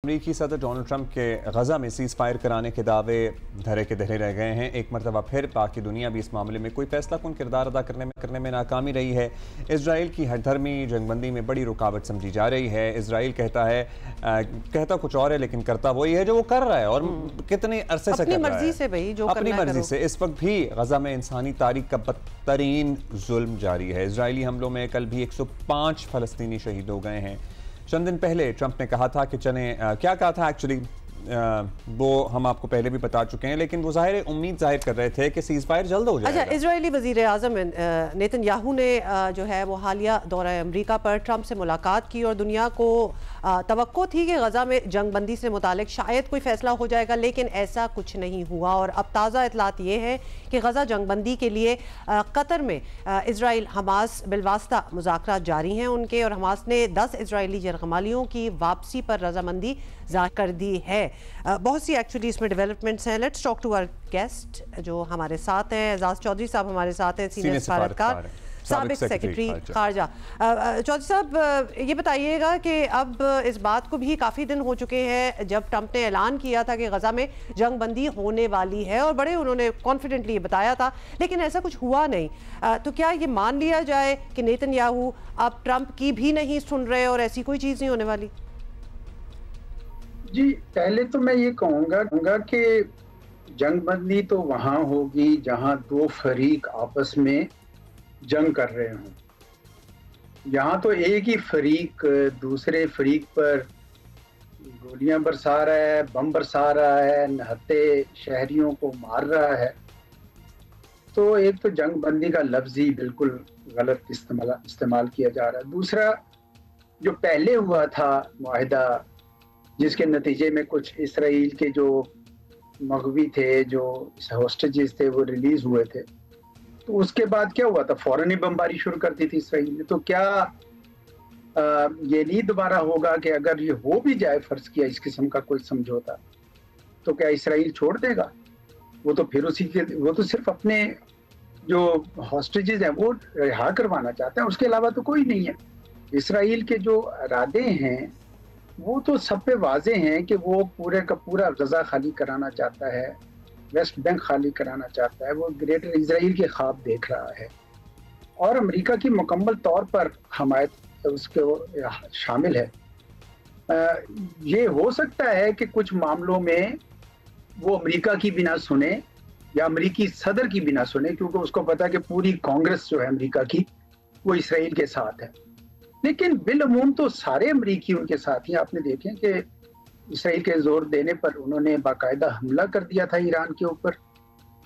अमरीकी सदर Donald Trump के गजा में सीज फायर कराने के दावे धरे के धरे रह गए हैं। एक मरतबा फिर बाकी दुनिया भी इस मामले में कोई फैसला कुन किरदार अदा करने में नाकामी रही है। इसराइल की हरधर्मी जंगबंदी में बड़ी रुकावट समझी जा रही है। इसराइल कहता कुछ और है लेकिन करता वही है जो वो कर रहा है और कितने अरसे से कर रहा है, अपनी मर्जी से। इस वक्त भी गजा में इंसानी तारीख का बदतरीन जुल्म जारी है। इजरायली हमलों में कल भी 105 फलस्तीनी शहीद हो गए हैं। चंद दिन पहले ट्रंप ने कहा था कि क्या कहा था एक्चुअली वो हम आपको पहले भी बता चुके हैं, लेकिन वो उम्मीद जाहिर कर रहे थे कि सीज फायर जल्द हो जाएगा। अच्छा, इजरायली वज़ीर आज़म नेतन्याहू ने जो है वो हालिया दौरा अमरीका पर ट्रंप से मुलाकात की और दुनिया को तवक्को थी कि गजा में जंग बंदी से मुतालिक शायद कोई फैसला हो जाएगा, लेकिन ऐसा कुछ नहीं हुआ। और अब ताज़ा इतलात ये है कि गजा जंग बंदी के लिए कतर में इसराइल हमास बिलवास्ता मुज़ाकरात जारी हैं उनके, और हमास ने 10 इसराइली यरगमालियों की वापसी पर रजामंदी ज़ाहिर कर दी है। बहुत सी एक्चुअली इसमें डेवलपमेंट्स हैं। Let's talk to our guest जो हमारे साथ हैं। एजाज चौधरी साहब हमारे साथ हैं, सीनियर सफारतकार, साबिक सेक्रेटरी खारजा। चौधरी साहब, ये बताइएगा कि अब इस बात को भी काफ़ी दिन हो चुके हैं जब ट्रंप ने ऐलान किया था कि गजा में जंग बंदी होने वाली है, और बड़े उन्होंने कॉन्फिडेंटली ये बताया था, लेकिन ऐसा कुछ हुआ नहीं। तो क्या ये मान लिया जाए कि नेतन्याहू अब ट्रंप की भी नहीं सुन रहे और ऐसी कोई चीज़ नहीं होने वाली? जी, पहले तो मैं ये कहूँगा कि जंग बंदी तो वहाँ होगी जहाँ दो फरीक आपस में जंग कर रहे हों। यहाँ तो एक ही फरीक दूसरे फरीक पर गोलियां बरसा रहा है, बम बरसा रहा है, नहते शहरियों को मार रहा है। तो एक तो जंग बंदी का लफ्ज़ ही बिल्कुल गलत इस्तेमाल किया जा रहा है। दूसरा, जो पहले हुआ था मुआहिदा, जिसके नतीजे में कुछ इसराइल के जो मगवी थे, जो होस्टेजेस थे, वो रिलीज हुए थे, तो उसके बाद क्या हुआ था? फौरन ही बमबारी शुरू कर दी थी इसराइल ने। तो क्या ये नहीं दोबारा होगा कि अगर ये हो भी जाए, फर्ज किया इस किस्म का कोई समझौता, तो क्या इसराइल छोड़ देगा? वो तो फिर वो तो सिर्फ अपने जो हॉस्टेजेस हैं वो रिहा करवाना चाहते हैं, उसके अलावा तो कोई नहीं है। इसराइल के जो इरादे हैं वो तो सब पे वाजे हैं कि वो पूरे का पूरा गजा खाली कराना चाहता है, वेस्ट बैंक खाली कराना चाहता है, वो ग्रेटर इजराइल के ख्वाब देख रहा है, और अमेरिका की मुकम्मल तौर पर हमायत उसके शामिल है। ये हो सकता है कि कुछ मामलों में वो अमेरिका की भी ना सुने या अमेरिकी सदर की भी ना सुने, क्योंकि उसको पता है कि पूरी कांग्रेस जो है अमेरिका की वो इसराइल के साथ है। लेकिन बिलअमूम तो सारे अमरीकी उनके साथ ही। आपने देखें कि इसराइल के जोर देने पर उन्होंने बाकायदा हमला कर दिया था ईरान के ऊपर,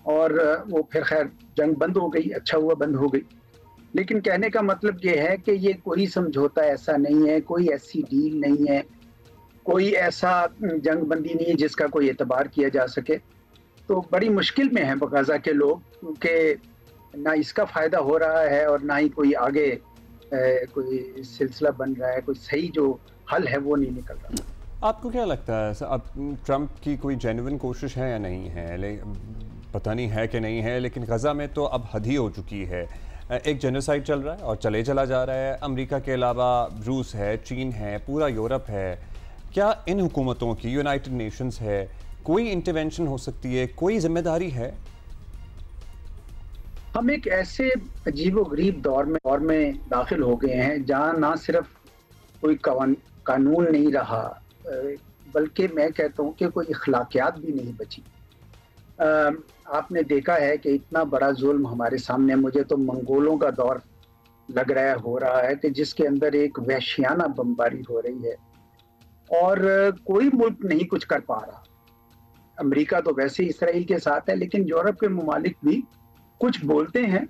और वो फिर खैर जंग बंद हो गई, अच्छा हुआ बंद हो गई। लेकिन कहने का मतलब ये है कि ये कोई समझौता ऐसा नहीं है, कोई ऐसी डील नहीं है, कोई ऐसा जंग बंदी नहीं है जिसका कोई एतबार किया जा सके। तो बड़ी मुश्किल में है गजा के लोग, क्योंकि ना इसका फ़ायदा हो रहा है और ना ही कोई आगे कोई सिलसिला बन रहा है, कोई सही जो हल है वो नहीं निकल रहा। आपको क्या लगता है अब ट्रंप की कोई जेन्युइन कोशिश है या नहीं है? पता नहीं है कि नहीं है, लेकिन गजा में तो अब हद ही हो चुकी है। एक जेनोसाइड चल रहा है और चला जा रहा है। अमेरिका के अलावा रूस है, चीन है, पूरा यूरोप है। क्या इन हुकूमतों की, यूनाइटेड नेशंस है, कोई इंटरवेंशन हो सकती है, कोई जिम्मेदारी है? हम एक ऐसे अजीबोगरीब दौर में दाखिल हो गए हैं जहाँ ना सिर्फ कोई कानून नहीं रहा, बल्कि मैं कहता हूँ कि कोई अखलाकियात भी नहीं बची। आपने देखा है कि इतना बड़ा जुल्म हमारे सामने, मुझे तो मंगोलों का दौर लग रहा है, हो रहा है, कि जिसके अंदर एक वहशियाना बमबारी हो रही है और कोई मुल्क नहीं कुछ कर पा रहा। अमेरिका तो वैसे ही इसराइल के साथ है, लेकिन यूरोप के ममालिक भी कुछ बोलते हैं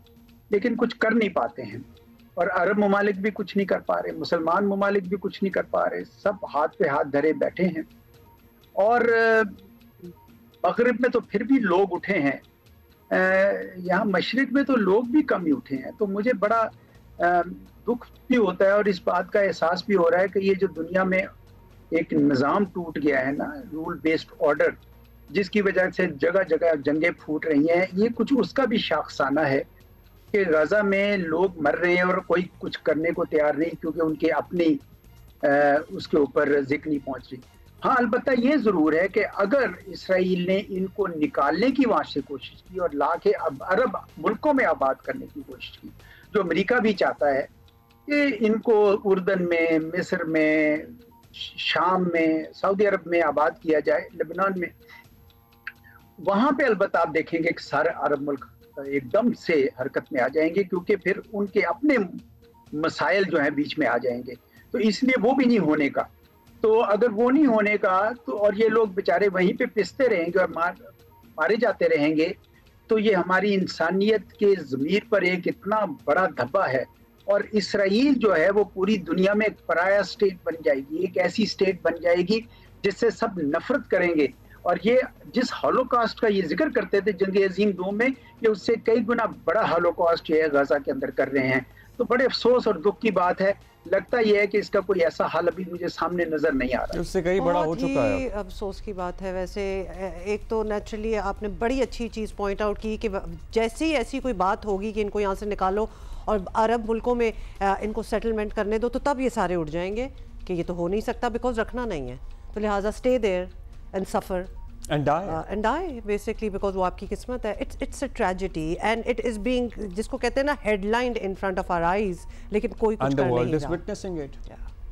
लेकिन कुछ कर नहीं पाते हैं, और अरब ममालिक भी कुछ नहीं कर पा रहे, मुसलमान ममालिक भी कुछ नहीं कर पा रहे, सब हाथ पे हाथ धरे बैठे हैं। और मगरिब में तो फिर भी लोग उठे हैं, यहाँ मशरिक में तो लोग भी कम ही उठे हैं। तो मुझे बड़ा दुख भी होता है और इस बात का एहसास भी हो रहा है कि ये जो दुनिया में एक निज़ाम टूट गया है ना, रूल बेस्ड ऑर्डर, जिसकी वजह से जगह जगह जंगें फूट रही हैं, ये कुछ उसका भी शाखसाना है कि गजा में लोग मर रहे हैं और कोई कुछ करने को तैयार नहीं, क्योंकि उनके अपनी उसके ऊपर जिक्र नहीं पहुंच रही। हाँ, अलबत्ता ये ज़रूर है कि अगर इसराइल ने इनको निकालने की वहाँ से कोशिश की और ला के अब अरब मुल्कों में आबाद करने की कोशिश की, जो अमेरिका भी चाहता है कि इनको उर्दन में, मिस्र में, शाम में, सऊदी अरब में आबाद किया जाए, लेबनान में, वहाँ पे अलबत्ता आप देखेंगे कि सारे अरब मुल्क एकदम से हरकत में आ जाएंगे, क्योंकि फिर उनके अपने मसाइल जो हैं बीच में आ जाएंगे। तो इसलिए वो भी नहीं होने का। तो अगर वो नहीं होने का तो और ये लोग बेचारे वहीं पे पिसते रहेंगे और मारे जाते रहेंगे, तो ये हमारी इंसानियत के ज़मीर पर एक इतना बड़ा धब्बा है। और इसराइल जो है वो पूरी दुनिया में एक पराया स्टेट बन जाएगी, एक ऐसी स्टेट बन जाएगी जिससे सब नफरत करेंगे। और ये जिस हॉलोकॉस्ट का ये जिक्र करते थे जंग अजीम 2 में, ये उससे कई गुना बड़ा हॉलोकॉस्ट जो है गजा के अंदर कर रहे हैं। तो बड़े अफसोस और दुख की बात है। लगता यह है कि इसका कोई ऐसा हल अभी मुझे सामने नजर नहीं आ रहा है। उससे कई बड़ा हो चुका है। अफसोस की बात है। वैसे एक तो नेचुरली आपने बड़ी अच्छी चीज़ पॉइंट आउट की कि जैसे ही ऐसी कोई बात होगी कि इनको यहाँ से निकालो और अरब मुल्कों में इनको सेटलमेंट करने दो, तो तब ये सारे उठ जाएंगे कि ये तो हो नहीं सकता, बिकॉज रखना नहीं है। तो लिहाजा stay there and suffer and die basically, because वो आपकी किस्मत है। it's a tragedy and it is being, जिसको कहते हैं ना, headlined in front of our eyes, लेकिन कोई कुछ कर नहीं रहा। And the world is witnessing it. Yeah.